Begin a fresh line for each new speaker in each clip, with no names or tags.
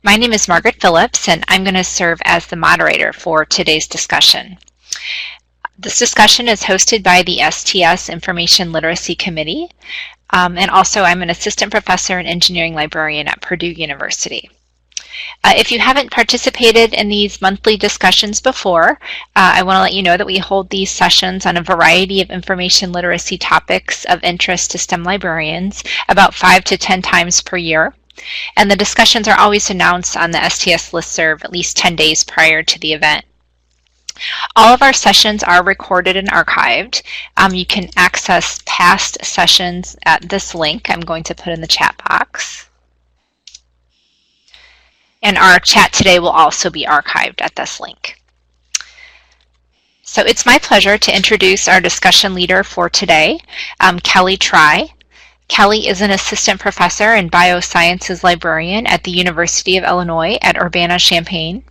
My name is Margaret Phillips, and I'm going to serve as the moderator for today's discussion. This discussion is hosted by the STS Information Literacy Committee, and also I'm an assistant professor and engineering librarian at Purdue University. If you haven't participated in these monthly discussions before, I want to let you know that we hold these sessions on a variety of information literacy topics of interest to STEM librarians about 5 to 10 times per year. And the discussions are always announced on the STS listserv at least 10 days prior to the event. All of our sessions are recorded and archived. You can access past sessions at this link I'm going to put in the chat box. And our chat today will also be archived at this link. So it's my pleasure to introduce our discussion leader for today, Kelly Try. Kelly is an assistant professor and biosciences librarian at the University of Illinois at Urbana-Champaign.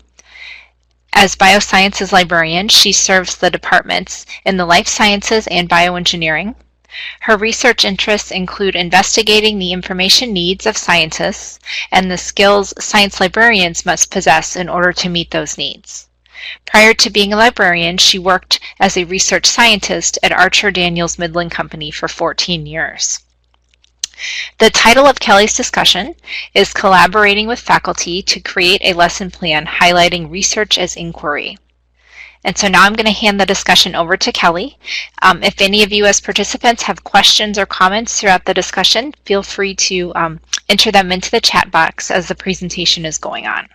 As biosciences librarian, she serves the departments in the life sciences and bioengineering. Her research interests include investigating the information needs of scientists and the skills science librarians must possess in order to meet those needs. Prior to being a librarian, she worked as a research scientist at Archer Daniels Midland Company for 14 years. The title of Kelly's discussion is Collaborating with Faculty to Create a Lesson Plan Highlighting Research as Inquiry. And so now I'm going to hand the discussion over to Kelly. If any of you as participants have questions or comments throughout the discussion, feel free to enter them into the chat box as the presentation is going on.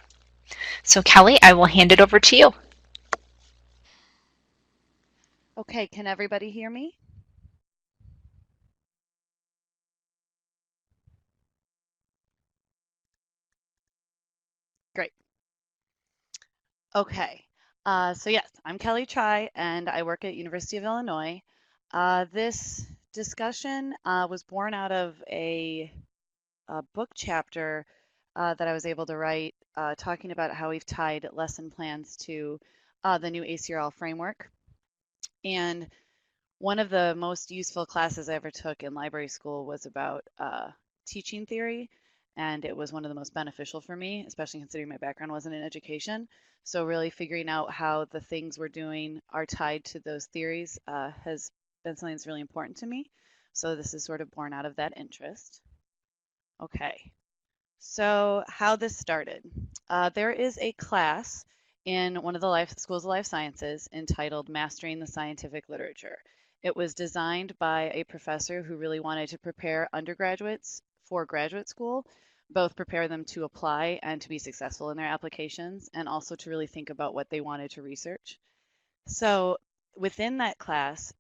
So Kelly, I will hand it over to you.
Okay, can everybody hear me? Great. Okay, so yes, I'm Kelly Try, and I work at University of Illinois. This discussion was born out of a book chapter that I was able to write talking about how we've tied lesson plans to the new ACRL framework. And one of the most useful classes I ever took in library school was about teaching theory, and it was one of the most beneficial for me, especially considering my background wasn't in education. So really figuring out how the things we're doing are tied to those theories has been something that's really important to me. So this is sort of born out of that interest. Okay, so how this started. There is a class in one of the schools of life sciences entitled Mastering the Scientific Literature. It was designed by a professor who really wanted to prepare undergraduates for graduate school, both prepare them to apply and to be successful in their applications, and also to really think about what they wanted to research. So within that class,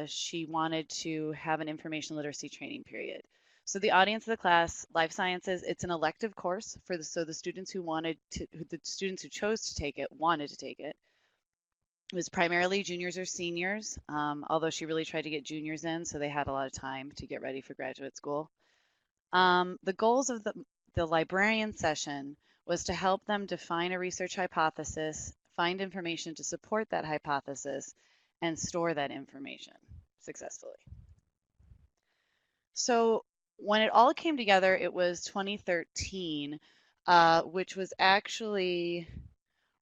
she wanted to have an information literacy training period. So the audience of the class, life sciences, it's an elective course for the students who chose to take it wanted to take it. It was primarily juniors or seniors, although she really tried to get juniors in, so they had a lot of time to get ready for graduate school. The goals of the librarian session was to help them define a research hypothesis, find information to support that hypothesis, and store that information successfully. So when it all came together, it was 2013, which was actually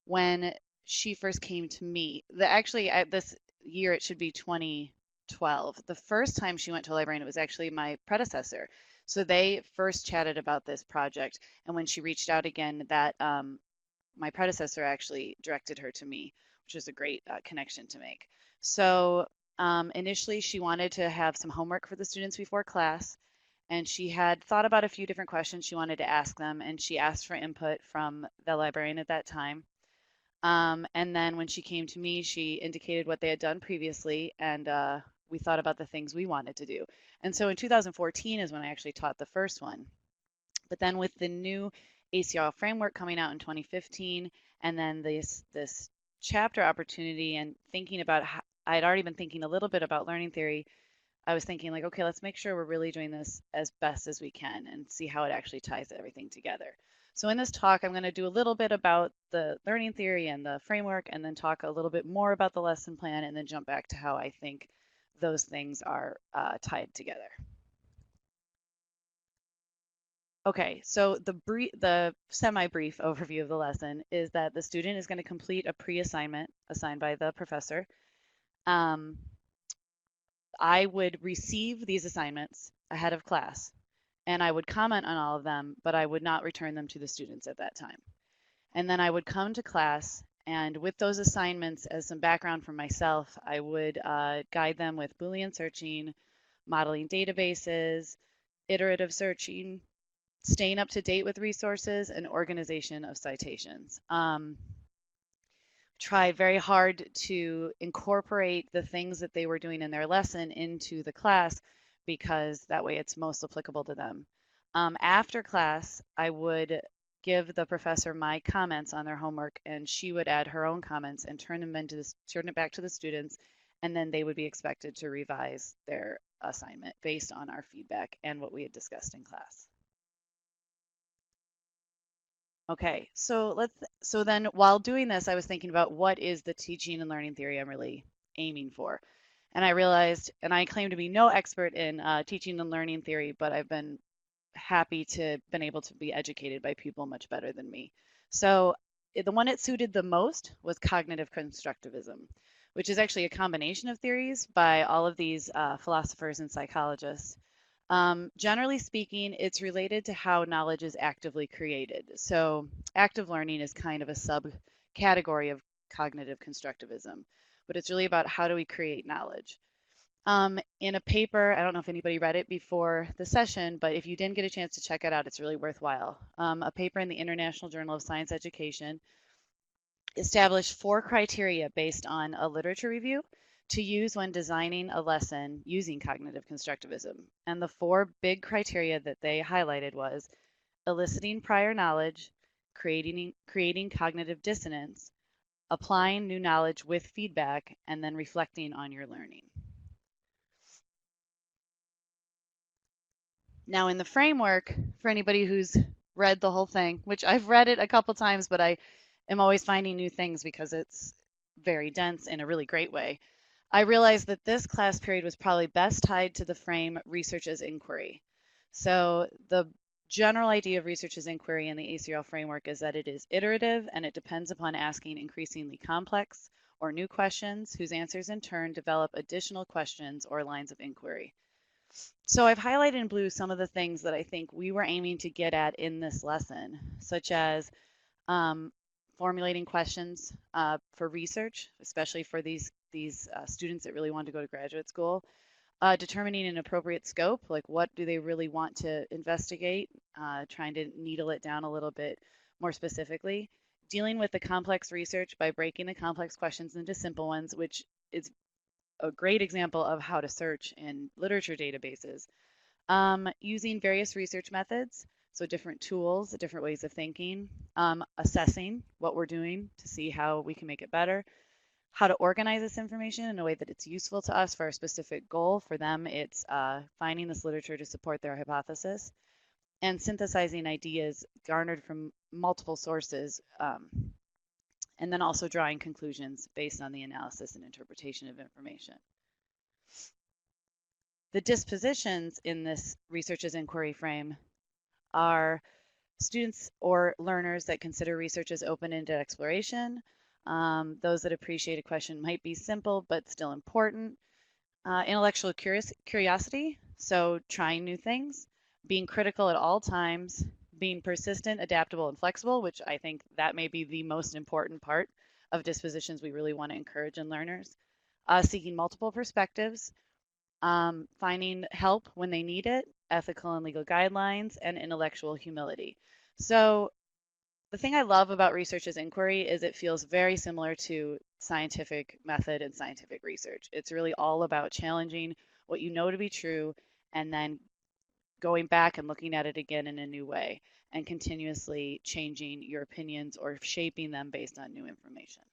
when she first came to me. This year it should be 2012. The first time she went to a librarian, it was actually my predecessor. So they first chatted about this project, and when she reached out again, that my predecessor actually directed her to me, which was a great connection to make. So initially, she wanted to have some homework for the students before class, and she had thought about a few different questions she wanted to ask them, and she asked for input from the librarian at that time. And then when she came to me, she indicated what they had done previously, and we thought about the things we wanted to do. And so in 2014 is when I actually taught the first one. But then with the new ACRL framework coming out in 2015, and then this chapter opportunity and thinking about how I'd already been thinking a little bit about learning theory, I was thinking like, okay, let's make sure we're really doing this as best as we can and see how it actually ties everything together. So in this talk, I'm going to do a little bit about the learning theory and the framework, and then talk a little bit more about the lesson plan, and then jump back to how I think those things are tied together. Okay, so the semi-brief overview of the lesson is that the student is going to complete a pre-assignment assigned by the professor. Um, I would receive these assignments ahead of class, and I would comment on all of them, but I would not return them to the students at that time. And then I would come to class, and with those assignments, as some background from myself, I would guide them with Boolean searching, modeling databases, iterative searching, staying up to date with resources, and organization of citations. Try very hard to incorporate the things that they were doing in their lesson into the class because that way it's most applicable to them. After class, I would give the professor my comments on their homework, and she would add her own comments and turn it back to the students, and then they would be expected to revise their assignment based on our feedback and what we had discussed in class. Okay, so then while doing this, I was thinking about what is the teaching and learning theory I'm really aiming for. And I realized, and I claim to be no expert in teaching and learning theory, but I've been happy to been able to be educated by people much better than me. So the one it suited the most was cognitive constructivism, which is actually a combination of theories by all of these philosophers and psychologists. Generally speaking, it's related to how knowledge is actively created. So active learning is kind of a subcategory of cognitive constructivism, but it's really about how do we create knowledge. In a paper, I don't know if anybody read it before the session, but if you didn't get a chance to check it out, it's really worthwhile. A paper in the International Journal of Science Education established 4 criteria based on a literature review to use when designing a lesson using cognitive constructivism. And the 4 big criteria that they highlighted was eliciting prior knowledge, creating cognitive dissonance, applying new knowledge with feedback, and then reflecting on your learning. Now in the framework, for anybody who's read the whole thing, which I've read it a couple times, but I am always finding new things because it's very dense in a really great way. I realized that this class period was probably best tied to the frame research as inquiry. So the general idea of research as inquiry in the ACRL framework is that it is iterative and it depends upon asking increasingly complex or new questions whose answers in turn develop additional questions or lines of inquiry. So I've highlighted in blue some of the things that I think we were aiming to get at in this lesson, such as formulating questions for research, especially for these students that really want to go to graduate school, determining an appropriate scope, like what do they really want to investigate, trying to needle it down a little bit more specifically, dealing with the complex research by breaking the complex questions into simple ones, which is a great example of how to search in literature databases. Using various research methods, so different tools, different ways of thinking, assessing what we're doing to see how we can make it better, how to organize this information in a way that it's useful to us for a specific goal. For them, it's finding this literature to support their hypothesis, and synthesizing ideas garnered from multiple sources, and then also drawing conclusions based on the analysis and interpretation of information. The dispositions in this research as inquiry frame are students or learners that consider research as open-ended exploration, those that appreciate a question might be simple but still important, intellectual curiosity, so trying new things, being critical at all times, being persistent, adaptable, and flexible, which I think that may be the most important part of dispositions we really want to encourage in learners, seeking multiple perspectives, finding help when they need it, ethical and legal guidelines, and intellectual humility. So the thing I love about research as inquiry is it feels very similar to scientific method and scientific research. It's really all about challenging what you know to be true and then going back and looking at it again in a new way and continuously changing your opinions or shaping them based on new information.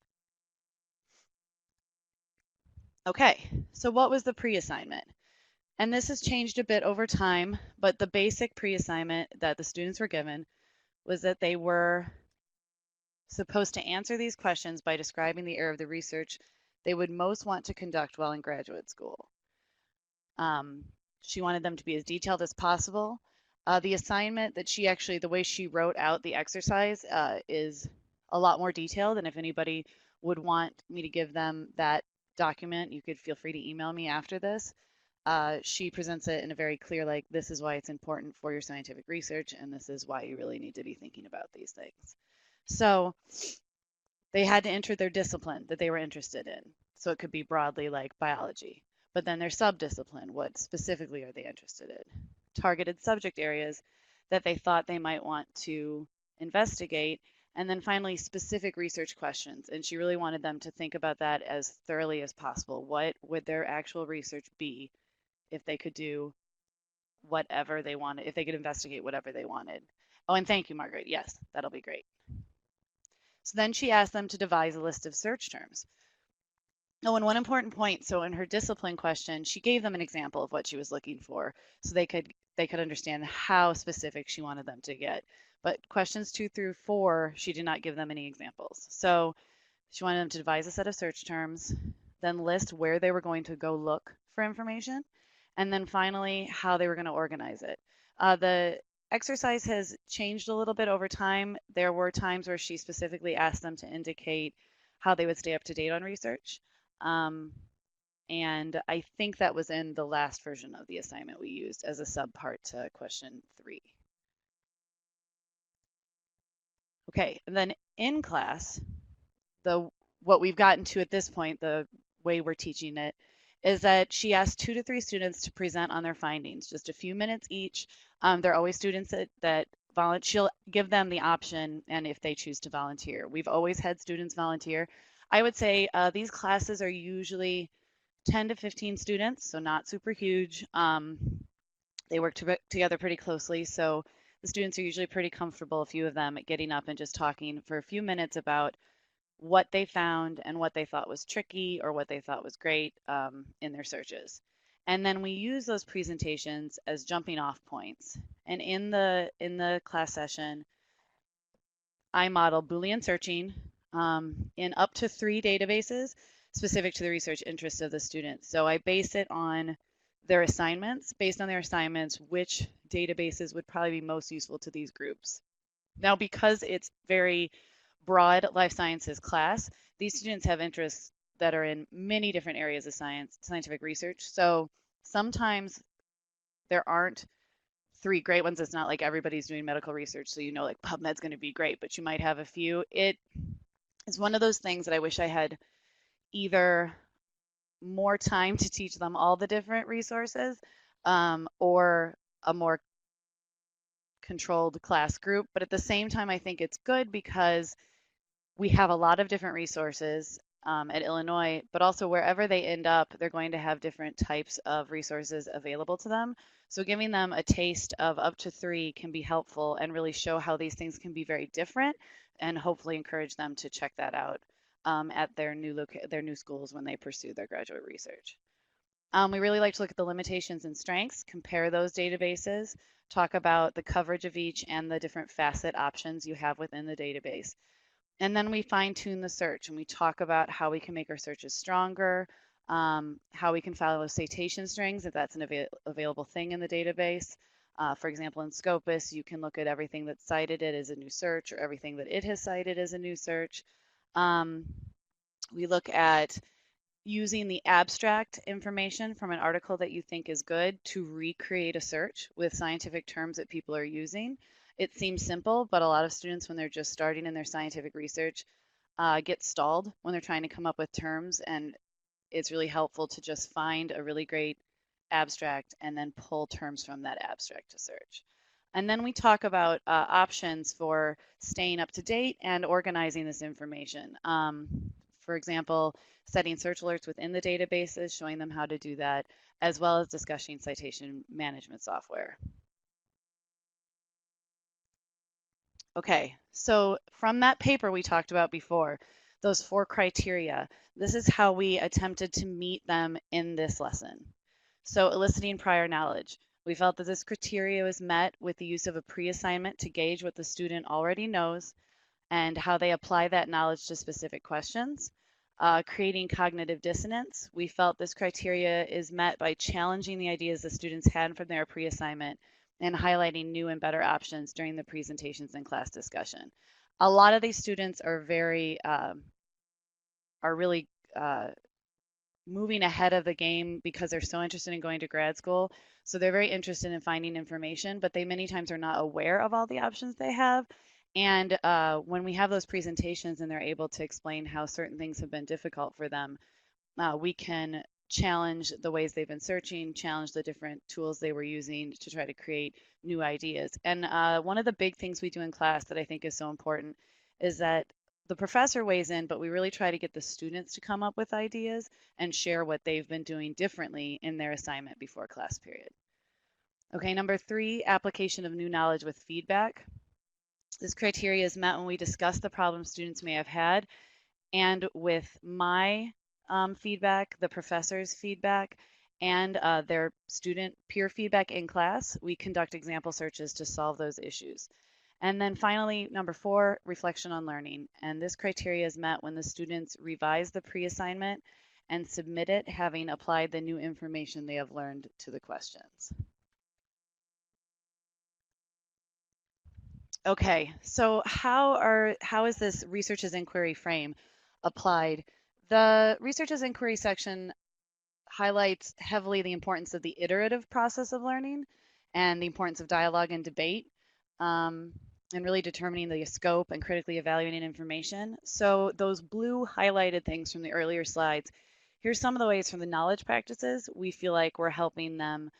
Okay, so what was the pre-assignment? And this has changed a bit over time, but the basic pre-assignment that the students were given was that they were supposed to answer these questions by describing the area of the research they would most want to conduct while in graduate school. She wanted them to be as detailed as possible, The assignment that the way she wrote out the exercise is a lot more detailed. And if anybody would want me to give them that document, you could feel free to email me after this. She presents it in a very clear, like, this is why it's important for your scientific research, and this is why you really need to be thinking about these things. So they had to enter their discipline that they were interested in. So it could be broadly like biology, but then their subdiscipline, what specifically are they interested in? Targeted subject areas that they thought they might want to investigate, and then finally specific research questions. And she really wanted them to think about that as thoroughly as possible. What would their actual research be if they could do whatever they wanted, if they could investigate whatever they wanted? Oh, and thank you, Margaret. Yes, that'll be great. So then she asked them to devise a list of search terms. Oh, and one important point, so in her discipline question, she gave them an example of what she was looking for so they could understand how specific she wanted them to get. But questions 2 through 4, she did not give them any examples. So she wanted them to devise a set of search terms, then list where they were going to go look for information, and then finally how they were going to organize it. The exercise has changed a little bit over time. There were times where she specifically asked them to indicate how they would stay up to date on research. And I think that was in the last version of the assignment we used as a subpart to question 3. Okay, and then in class, what we've gotten to at this point, the way we're teaching it, is that she asked 2 to 3 students to present on their findings, just a few minutes each. They're always students that volunteer. She'll give them the option, and if they choose to volunteer. We've always had students volunteer. I would say these classes are usually 10 to 15 students, so not super huge. They work together pretty closely, so the students are usually pretty comfortable, a few of them, at getting up and just talking for a few minutes about what they found and what they thought was tricky or what they thought was great in their searches. And then we use those presentations as jumping off points. And in the class session, I model Boolean searching in up to 3 databases specific to the research interests of the students. So I base it on their assignments. Based on their assignments, which databases would probably be most useful to these groups. Now, because it's very broad life sciences class, these students have interests that are in many different areas of scientific research. So sometimes there aren't 3 great ones. It's not like everybody's doing medical research, so like PubMed's going to be great, but you might have a few. It is one of those things that I wish I had either more time to teach them all the different resources or a more controlled class group. But at the same time, I think it's good because we have a lot of different resources at Illinois, but also wherever they end up, they're going to have different types of resources available to them. So giving them a taste of up to 3 can be helpful and really show how these things can be very different and hopefully encourage them to check that out at their new schools when they pursue their graduate research. We really like to look at the limitations and strengths, compare those databases, talk about the coverage of each and the different facet options you have within the database. And then we fine tune the search and we talk about how we can make our searches stronger, how we can follow citation strings if that's an available thing in the database. For example, in Scopus, you can look at everything that's cited it as a new search or everything that it has cited as a new search. We look at using the abstract information from an article that you think is good to recreate a search with scientific terms that people are using. It seems simple, but a lot of students, when they're just starting in their scientific research, get stalled when they're trying to come up with terms, and it's really helpful to just find a really great abstract and then pull terms from that abstract to search. And then we talk about options for staying up to date and organizing this information. For example, setting search alerts within the databases, showing them how to do that, as well as discussing citation management software. Okay, so from that paper we talked about before, those 4 criteria, this is how we attempted to meet them in this lesson. So eliciting prior knowledge. We felt that this criteria was met with the use of a pre-assignment to gauge what the student already knows and how they apply that knowledge to specific questions. Creating cognitive dissonance. We felt this criteria is met by challenging the ideas the students had from their pre-assignment and highlighting new and better options during the presentations and class discussion. A lot of these students are really uh, moving ahead of the game because they're so interested in going to grad school. So they're very interested in finding information, but they many times are not aware of all the options they have. And when we have those presentations and they're able to explain how certain things have been difficult for them, we can challenge the ways they've been searching, challenge the different tools they were using to try to create new ideas. And one of the big things we do in class that I think is so important is that the professor weighs in, but we really try to get the students to come up with ideas and share what they've been doing differently in their assignment before class period. Okay, number 3, application of new knowledge with feedback. This criteria is met when we discuss the problems students may have had and with my feedback, the professor's feedback, and their student peer feedback in class, we conduct example searches to solve those issues. And then finally, number 4, reflection on learning. And this criteria is met when the students revise the pre-assignment and submit it having applied the new information they have learned to the questions. Okay, so how is this research as inquiry frame applied? The research as inquiry section highlights heavily the importance of the iterative process of learning and the importance of dialogue and debate, and really determining the scope and critically evaluating information. So those blue highlighted things from the earlier slides, here's some of the ways from the knowledge practices we feel like we're helping them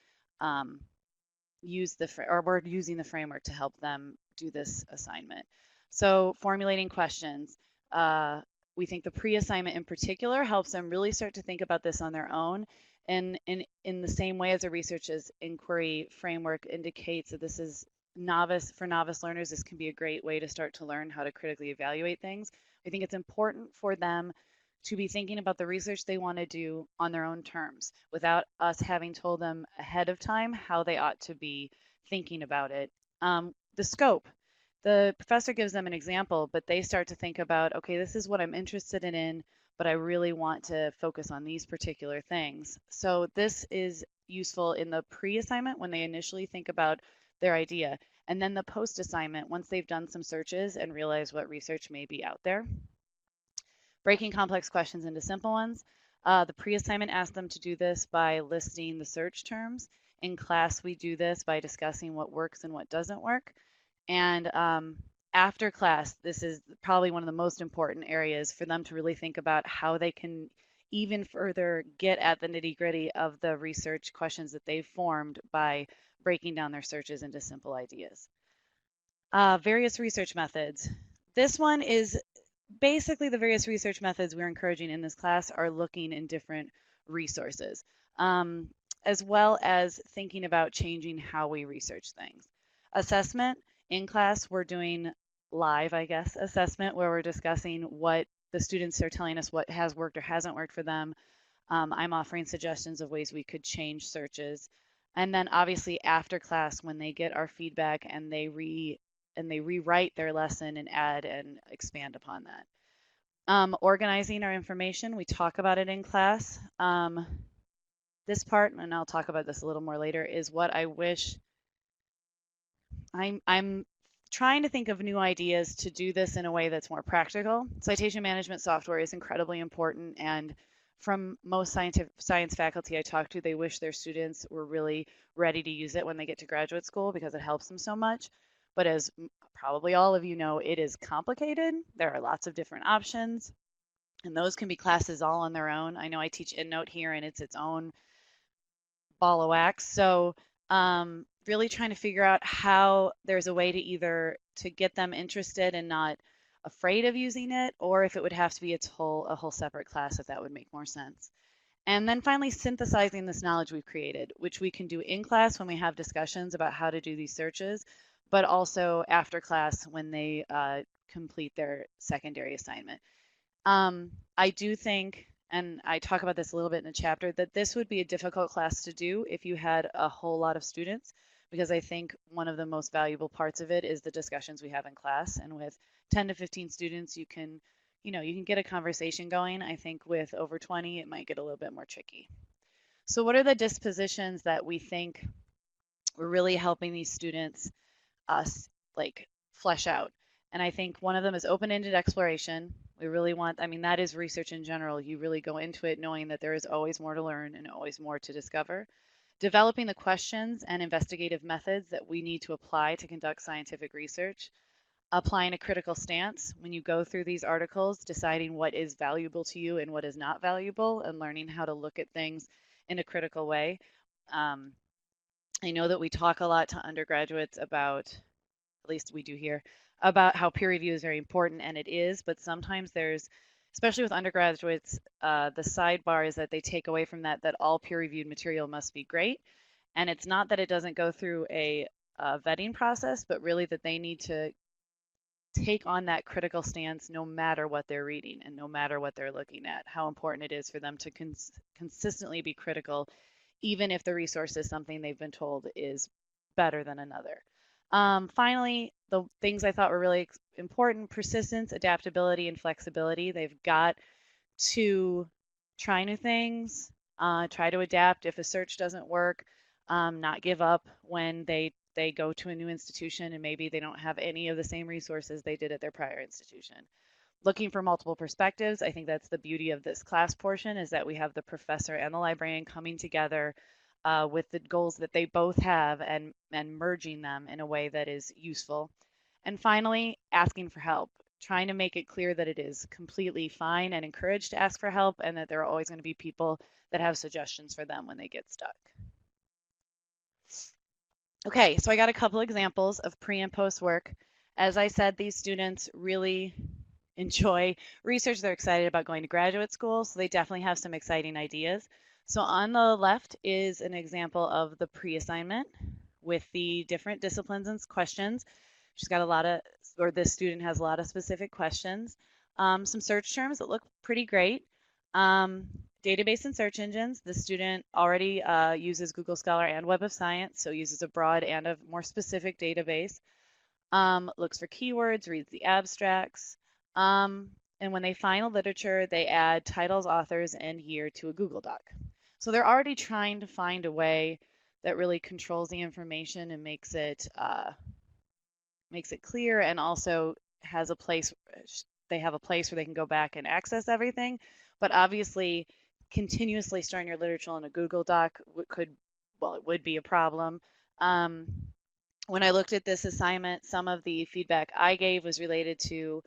um, we're using the framework to help them do this assignment. So formulating questions. We think the pre-assignment in particular helps them really start to think about this on their own. And in the same way as a research's inquiry framework indicates that this is for novice learners, this can be a great way to start to learn how to critically evaluate things. I think it's important for them to be thinking about the research they want to do on their own terms without us having told them ahead of time how they ought to be thinking about it. The scope. The professor gives them an example, but they start to think about, okay, this is what I'm interested in, but I really want to focus on these particular things. So this is useful in the pre-assignment when they initially think about their idea, and then the post-assignment once they've done some searches and realize what research may be out there. Breaking complex questions into simple ones. The pre-assignment asks them to do this by listing the search terms. In class, we do this by discussing what works and what doesn't work. And after class, this is probably one of the most important areas for them to really think about how they can even further get at the nitty-gritty of the research questions that they've formed by breaking down their searches into simple ideas. Various research methods. This one is basically the various research methods we're encouraging in this class are looking in different resources, as well as thinking about changing how we research things. Assessment. In class, we're doing live, I guess, assessment where we're discussing what the students are telling us what has worked or hasn't worked for them. I'm offering suggestions of ways we could change searches. And then obviously after class, when they get our feedback and they rewrite their lesson and add and expand upon that. Organizing our information, we talk about it in class. This part, and I'll talk about this a little more later, is what I wish. I'm trying to think of new ideas to do this in a way that's more practical. Citation management software is incredibly important, and from most science faculty I talk to, they wish their students were really ready to use it when they get to graduate school because it helps them so much. But as probably all of you know, it is complicated. There are lots of different options, and those can be classes all on their own. I know I teach EndNote here, and it's its own ball of wax. So really trying to figure out how there's a way to either to get them interested and not afraid of using it, or if it would have to be a whole separate class, if that would make more sense. And then finally, synthesizing this knowledge we've created, which we can do in class when we have discussions about how to do these searches, but also after class when they complete their secondary assignment. I do think, and I talk about this a little bit in the chapter, that this would be a difficult class to do if you had a whole lot of students, because I think one of the most valuable parts of it is the discussions we have in class. And with 10 to 15 students, you can get a conversation going. I think with over 20, it might get a little bit more tricky. So what are the dispositions that we think we're really helping these students like flesh out. And I think one of them is open-ended exploration. We really want, I mean, that is research in general. You really go into it knowing that there is always more to learn and always more to discover. Developing the questions and investigative methods that we need to apply to conduct scientific research. Applying a critical stance when you go through these articles, deciding what is valuable to you and what is not valuable, and learning how to look at things in a critical way. Um, I know that we talk a lot to undergraduates about, at least we do here, about how peer review is very important, and it is, but sometimes there's, especially with undergraduates, the sidebar is that they take away from that all peer-reviewed material must be great. And it's not that it doesn't go through a vetting process, but really that they need to take on that critical stance no matter what they're reading and no matter what they're looking at, how important it is for them to consistently be critical, even if the resource is something they've been told is better than another. Finally, the things I thought were really important: persistence, adaptability, and flexibility. They've got to try new things, try to adapt if a search doesn't work, not give up when they go to a new institution and maybe they don't have any of the same resources they did at their prior institution. Looking for multiple perspectives. I think that's the beauty of this class portion, is that we have the professor and the librarian coming together with the goals that they both have, and merging them in a way that is useful. And finally, asking for help, trying to make it clear that it is completely fine and encouraged to ask for help, and that there are always going to be people that have suggestions for them when they get stuck. Okay, so I got a couple examples of pre and post work. As I said, these students really enjoy research. They're excited about going to graduate school, so they definitely have some exciting ideas. So on the left is an example of the pre-assignment with the different disciplines and questions. She's got a lot of, or this student has a lot of specific questions. Some search terms that look pretty great. Database and search engines. The student already uses Google Scholar and Web of Science, so uses a broad and a more specific database. Looks for keywords, reads the abstracts. And when they find a literature, they add titles, authors, and year to a Google Doc. So they're already trying to find a way that really controls the information and makes it clear, and also has a place, they have a place where they can go back and access everything. But obviously, continuously storing your literature in a Google Doc it would be a problem. When I looked at this assignment, some of the feedback I gave was related to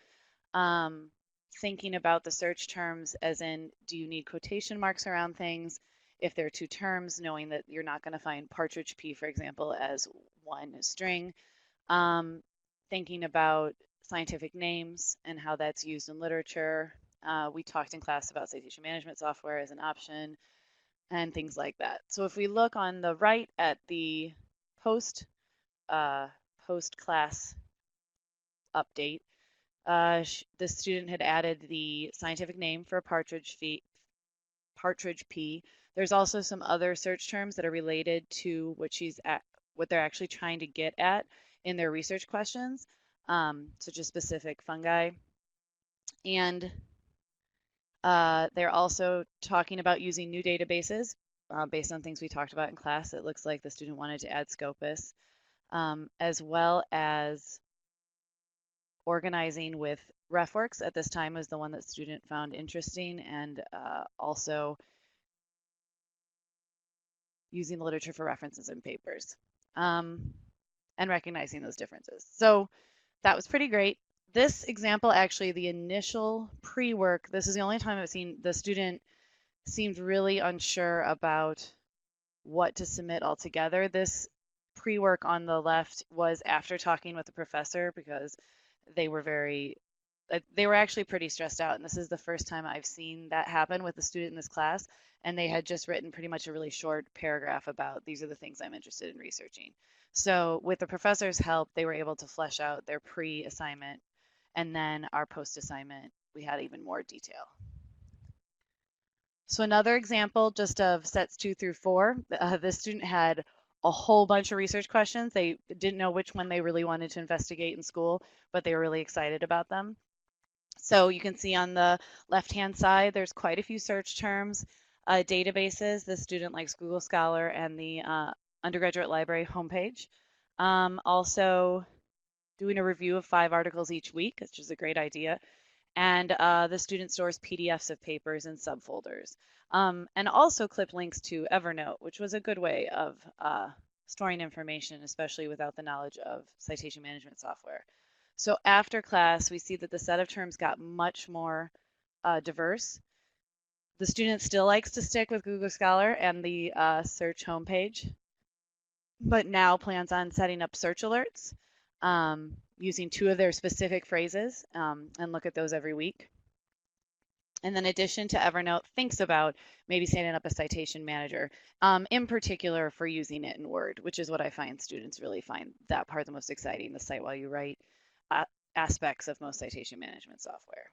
thinking about the search terms, as in, do you need quotation marks around things? If there are two terms, knowing that you're not going to find partridge pea, for example, as one string. Thinking about scientific names and how that's used in literature. We talked in class about citation management software as an option and things like that. So if we look on the right at the post-class update, the student had added the scientific name for partridge pea. There's also some other search terms that are related to what they're actually trying to get at in their research questions, such as specific fungi. And they're also talking about using new databases based on things we talked about in class. It looks like the student wanted to add Scopus, as well as organizing with RefWorks. At this time was the one that the student found interesting, and also using the literature for references and papers, and recognizing those differences. So that was pretty great. This example, actually, the initial pre-work, this is the only time I've seen the student seemed really unsure about what to submit altogether. This pre-work on the left was after talking with the professor, because they were actually pretty stressed out. And this is the first time I've seen that happen with a student in this class. And they had just written pretty much a really short paragraph about, these are the things I'm interested in researching. So with the professor's help, they were able to flesh out their pre-assignment, and then our post-assignment, we had even more detail. So another example just of sets 2 through 4, this student had a whole bunch of research questions. They didn't know which one they really wanted to investigate in school, but they were really excited about them. So you can see on the left-hand side, there's quite a few search terms. Databases, the student likes Google Scholar and the undergraduate library homepage. Also doing a review of 5 articles each week, which is a great idea. And the student stores PDFs of papers and subfolders. And also clip links to Evernote, which was a good way of storing information, especially without the knowledge of citation management software. So after class, we see that the set of terms got much more diverse. The student still likes to stick with Google Scholar and the search homepage, but now plans on setting up search alerts using 2 of their specific phrases and look at those every week. And then in addition to Evernote, thinks about maybe setting up a citation manager, in particular for using it in Word, which is what I find students really find that part the most exciting, the cite while you write aspects of most citation management software.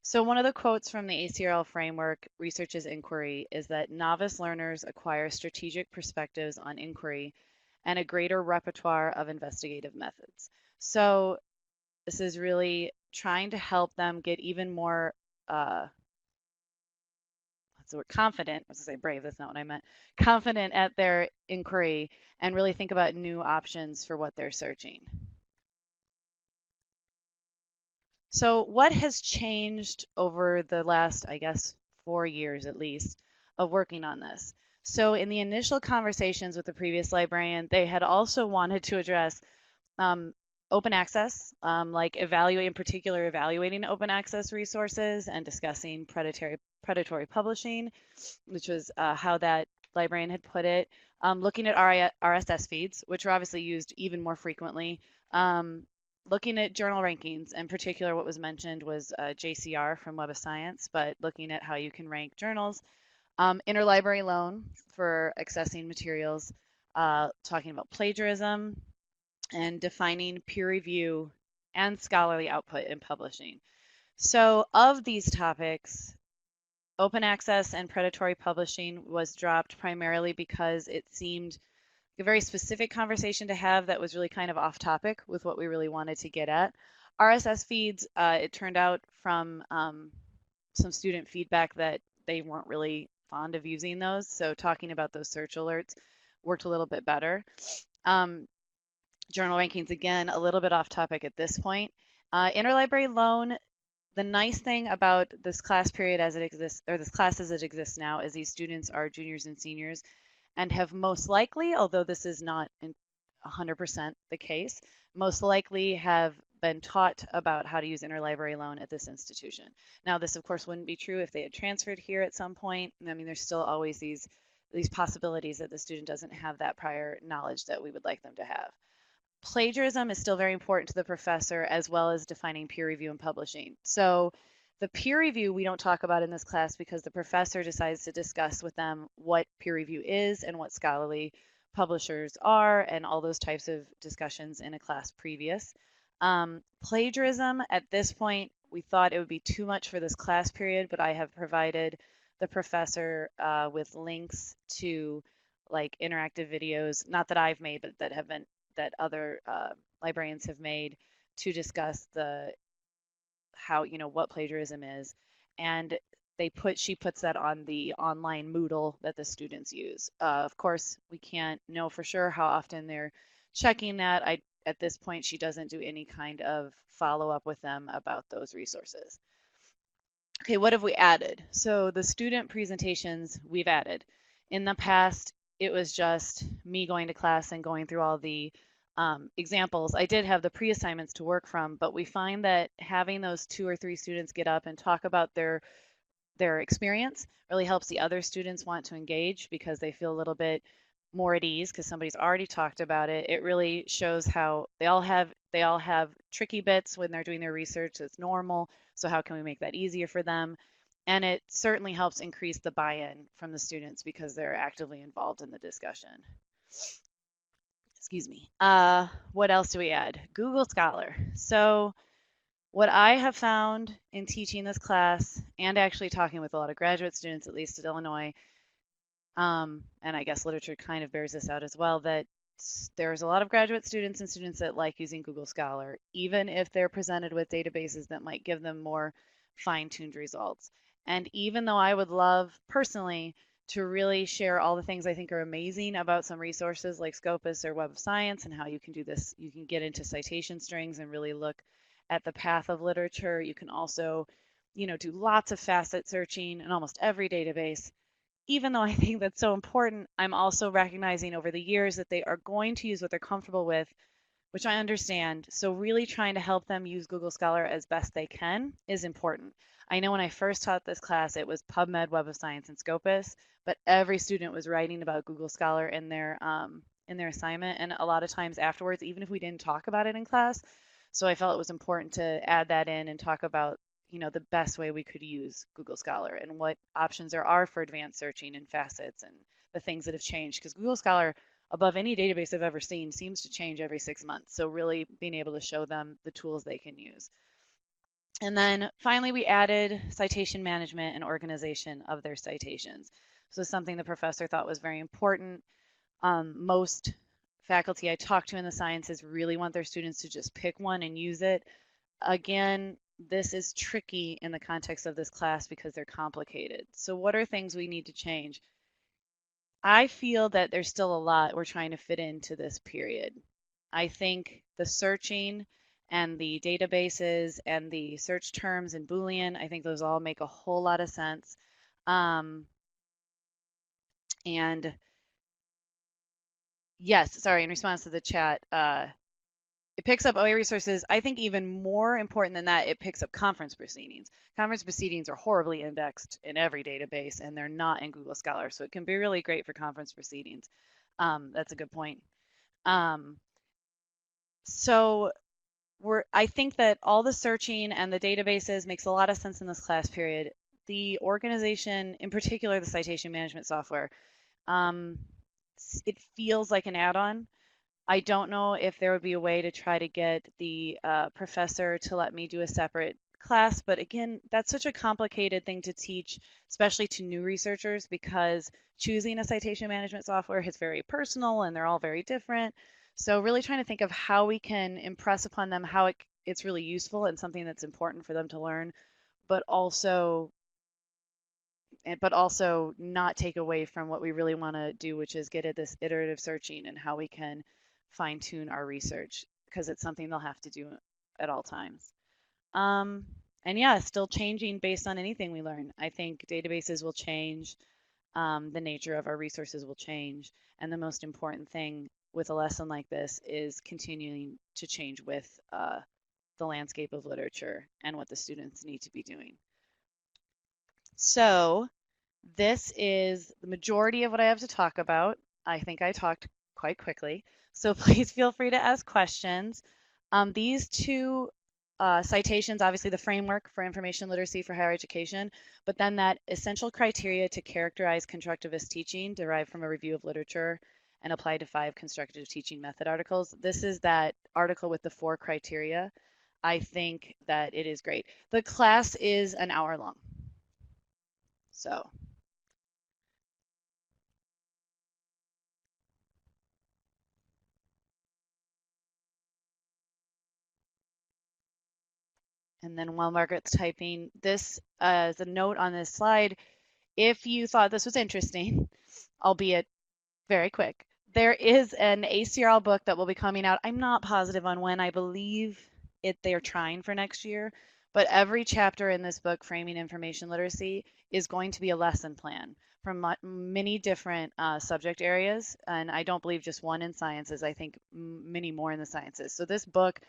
So one of the quotes from the ACRL framework, Research is Inquiry, is that novice learners acquire strategic perspectives on inquiry and a greater repertoire of investigative methods. So this is really trying to help them get even more so we're confident, I was going to say brave, that's not what I meant, confident at their inquiry and really think about new options for what they're searching. So what has changed over the last, I guess, 4 years at least of working on this? So in the initial conversations with the previous librarian, they had also wanted to address open access, like evaluating open access resources and discussing predatory publishing, which was how that librarian had put it. Looking at RSS feeds, which are obviously used even more frequently. Looking at journal rankings, in particular, what was mentioned was JCR from Web of Science, but looking at how you can rank journals. Interlibrary loan for accessing materials, talking about plagiarism, and defining peer review and scholarly output in publishing. So of these topics, open access and predatory publishing was dropped primarily because it seemed a very specific conversation to have that was really kind of off topic with what we really wanted to get at. RSS feeds, it turned out from some student feedback that they weren't really fond of using those. So talking about those search alerts worked a little bit better. Journal rankings, again, a little bit off topic at this point. Interlibrary loan, the nice thing about this class period as it exists, or this class as it exists now, is these students are juniors and seniors and have most likely, although this is not 100% the case, most likely have been taught about how to use interlibrary loan at this institution. Now, this of course wouldn't be true if they had transferred here at some point. I mean, there's still always these possibilities that the student doesn't have that prior knowledge that we would like them to have. Plagiarism is still very important to the professor, as well as defining peer review and publishing. So the peer review we don't talk about in this class because the professor decides to discuss with them what peer review is and what scholarly publishers are and all those types of discussions in a class previous. Plagiarism, at this point, we thought it would be too much for this class period, but I have provided the professor with links to like interactive videos, not that I've made, but that other librarians have made to discuss how what plagiarism is, and she puts that on the online Moodle that the students use. Of course, we can't know for sure how often they're checking that. At this point, she doesn't do any kind of follow up with them about those resources. Okay, what have we added? So the student presentations we've added. In the past, it was just me going to class and going through all the examples. I did have the pre-assignments to work from, but we find that having those 2 or 3 students get up and talk about their experience really helps the other students want to engage because they feel a little bit more at ease because somebody's already talked about it. It really shows how they all have tricky bits when they're doing their research. It's normal. So how can we make that easier for them? And it certainly helps increase the buy-in from the students because they're actively involved in the discussion. Excuse me. What else do we add? Google Scholar. So what I have found in teaching this class and actually talking with a lot of graduate students, at least at Illinois, and I guess literature kind of bears this out as well, that there's a lot of graduate students and students that like using Google Scholar, even if they're presented with databases that might give them more fine-tuned results. And even though I would love personally to really share all the things I think are amazing about some resources like Scopus or Web of Science and how you can do this. You can get into citation strings and really look at the path of literature. You can also, do lots of facet searching in almost every database. Even though I think that's so important, I'm also recognizing over the years that they are going to use what they're comfortable with, which I understand. So really trying to help them use Google Scholar as best they can is important. I know when I first taught this class, it was PubMed, Web of Science, and Scopus, but every student was writing about Google Scholar in their assignment, and a lot of times afterwards, even if we didn't talk about it in class. So I felt it was important to add that in and talk about the best way we could use Google Scholar and what options there are for advanced searching and facets and the things that have changed, because Google Scholar, above any database I've ever seen, seems to change every 6 months. So really being able to show them the tools they can use. And then finally, we added citation management and organization of their citations. So something the professor thought was very important. Most faculty I talk to in the sciences really want their students to just pick one and use it. Again, this is tricky in the context of this class because they're complicated. So what are things we need to change? I feel that there's still a lot we're trying to fit into this period. I think the searching and the databases and the search terms and Boolean, I think those all make a whole lot of sense. And yes, sorry, in response to the chat, it picks up OA resources. I think even more important than that, it picks up conference proceedings. Conference proceedings are horribly indexed in every database, and they're not in Google Scholar, so it can be really great for conference proceedings. That's a good point. So I think that all the searching and the databases makes a lot of sense in this class period. The organization, in particular the citation management software, it feels like an add-on. I don't know if there would be a way to try to get the professor to let me do a separate class, but again, that's such a complicated thing to teach, especially to new researchers, because choosing a citation management software is very personal and they're all very different. So really trying to think of how we can impress upon them how it's really useful and something that's important for them to learn, but also not take away from what we really want to do, which is get at this iterative searching and how we can fine tune our research, because it's something they'll have to do at all times. And yeah, still changing based on anything we learn. I think databases will change, the nature of our resources will change, and the most important thing with a lesson like this is continuing to change with the landscape of literature and what the students need to be doing. So this is the majority of what I have to talk about. I think I talked quite quickly, so please feel free to ask questions. These two citations, obviously the framework for information literacy for higher education, but then that essential criteria to characterize constructivist teaching derived from a review of literature and applied to 5 constructive teaching method articles. This is that article with the 4 criteria. I think that it is great. The class is an hour long. So. And then while Margaret's typing, this is a note on this slide. If you thought this was interesting, albeit very quick, there is an ACRL book that will be coming out. I'm not positive on when. I believe they're trying for next year, but every chapter in this book, Framing Information Literacy, is going to be a lesson plan from many different subject areas. And I don't believe just one in sciences. I think many more in the sciences. So this book,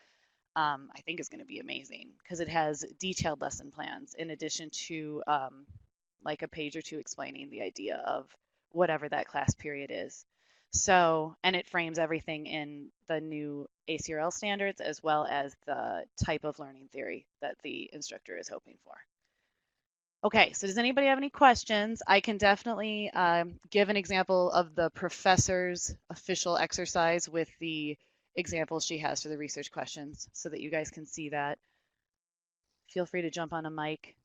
I think is going to be amazing because it has detailed lesson plans in addition to like a page or two explaining the idea of whatever that class period is. So, and it frames everything in the new ACRL standards as well as the type of learning theory that the instructor is hoping for. Okay, so does anybody have any questions? I can definitely give an example of the professor's official exercise with the examples she has for the research questions so that you guys can see that. Feel free to jump on a mic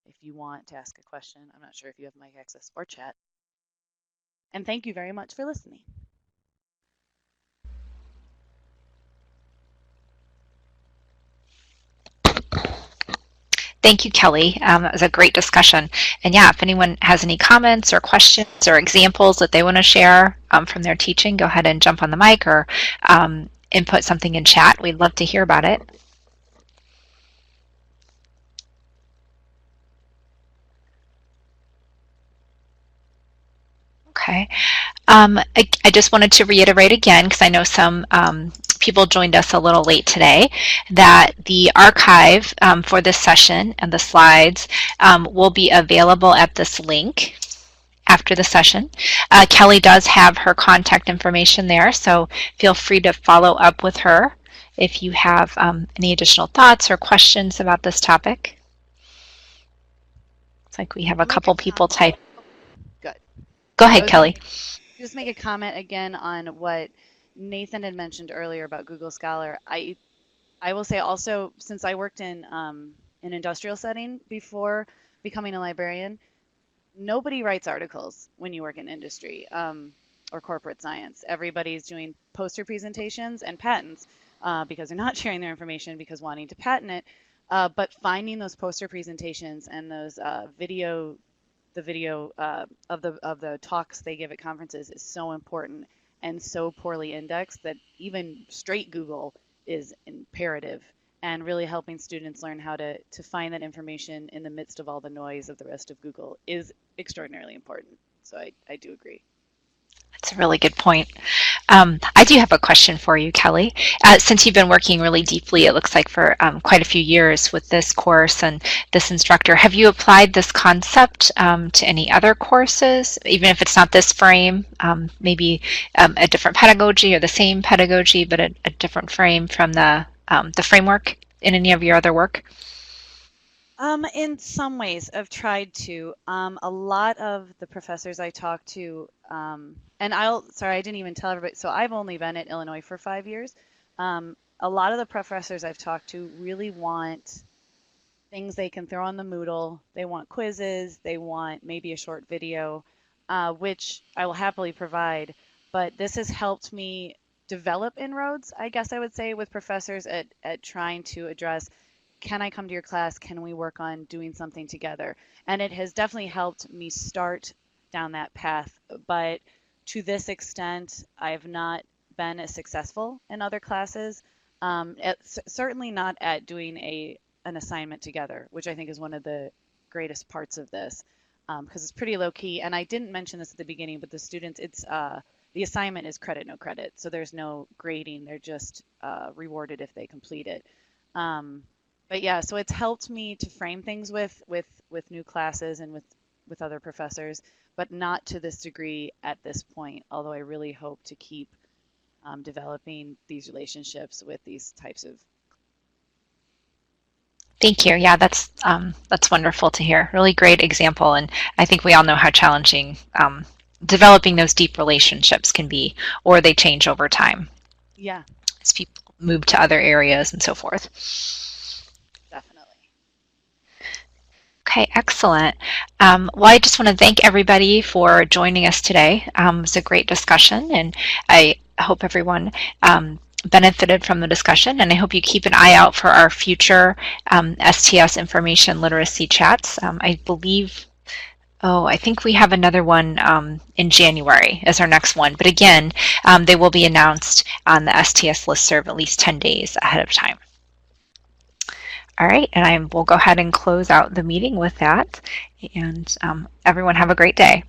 if you want to ask a question. I'm not sure if you have mic access or chat. And thank you very much for listening.
Thank you, Kelly. It was a great discussion. And yeah, if anyone has any comments or questions or examples that they want to share from their teaching, go ahead and jump on the mic or input something in chat. We'd love to hear about it. Okay. I just wanted to reiterate again, because I know some people joined us a little late today, that the archive for this session and the slides will be available at this link after the session. Kelly does have her contact information there, so feel free to follow up with her if you have any additional thoughts or questions about this topic. It's like we have a couple people type.
Good.
Go ahead, Kelly.
Just make a comment again on what Nathan had mentioned earlier about Google Scholar. I will say also, since I worked in an industrial setting before becoming a librarian, nobody writes articles when you work in industry or corporate science. Everybody's doing poster presentations and patents because they're not sharing their information because wanting to patent it. But finding those poster presentations and those video of the talks they give at conferences is so important and so poorly indexed that even straight Google is imperative, and really helping students learn how to find that information in the midst of all the noise of the rest of Google is extraordinarily important. So I do agree.
That's a really good point. I do have a question for you, Kelly. Since you've been working really deeply, it looks like for quite a few years with this course and this instructor, have you applied this concept to any other courses, even if it's not this frame, maybe a different pedagogy or the same pedagogy, but a different frame from the framework in any of your other work?
In some ways, I've tried to. A lot of the professors I talk to, and sorry, I didn't even tell everybody. So I've only been at Illinois for 5 years. A lot of the professors I've talked to really want things they can throw on the Moodle. They want quizzes. They want maybe a short video, which I will happily provide. But this has helped me develop inroads, I guess I would say, with professors at trying to address, can I come to your class? Can we work on doing something together? And it has definitely helped me start down that path. But to this extent, I have not been as successful in other classes. Certainly not at doing an assignment together, which I think is one of the greatest parts of this, because it's pretty low key. And I didn't mention this at the beginning, but the students, the assignment is credit, no credit. So there's no grading. They're just rewarded if they complete it. But yeah, so it's helped me to frame things with new classes and with other professors, but not to this degree at this point, although I really hope to keep developing these relationships with these types of.
Thank you. Yeah, that's wonderful to hear. Really great example, and I think we all know how challenging developing those deep relationships can be, or they change over time.
Yeah.
As people move to other areas and so forth. Okay, excellent. Well, I just want to thank everybody for joining us today. It was a great discussion, and I hope everyone benefited from the discussion, and I hope you keep an eye out for our future STS information literacy chats. I believe, I think we have another one in January as our next one, but again, they will be announced on the STS listserv at least 10 days ahead of time. All right, and we'll go ahead and close out the meeting with that, and everyone have a great day.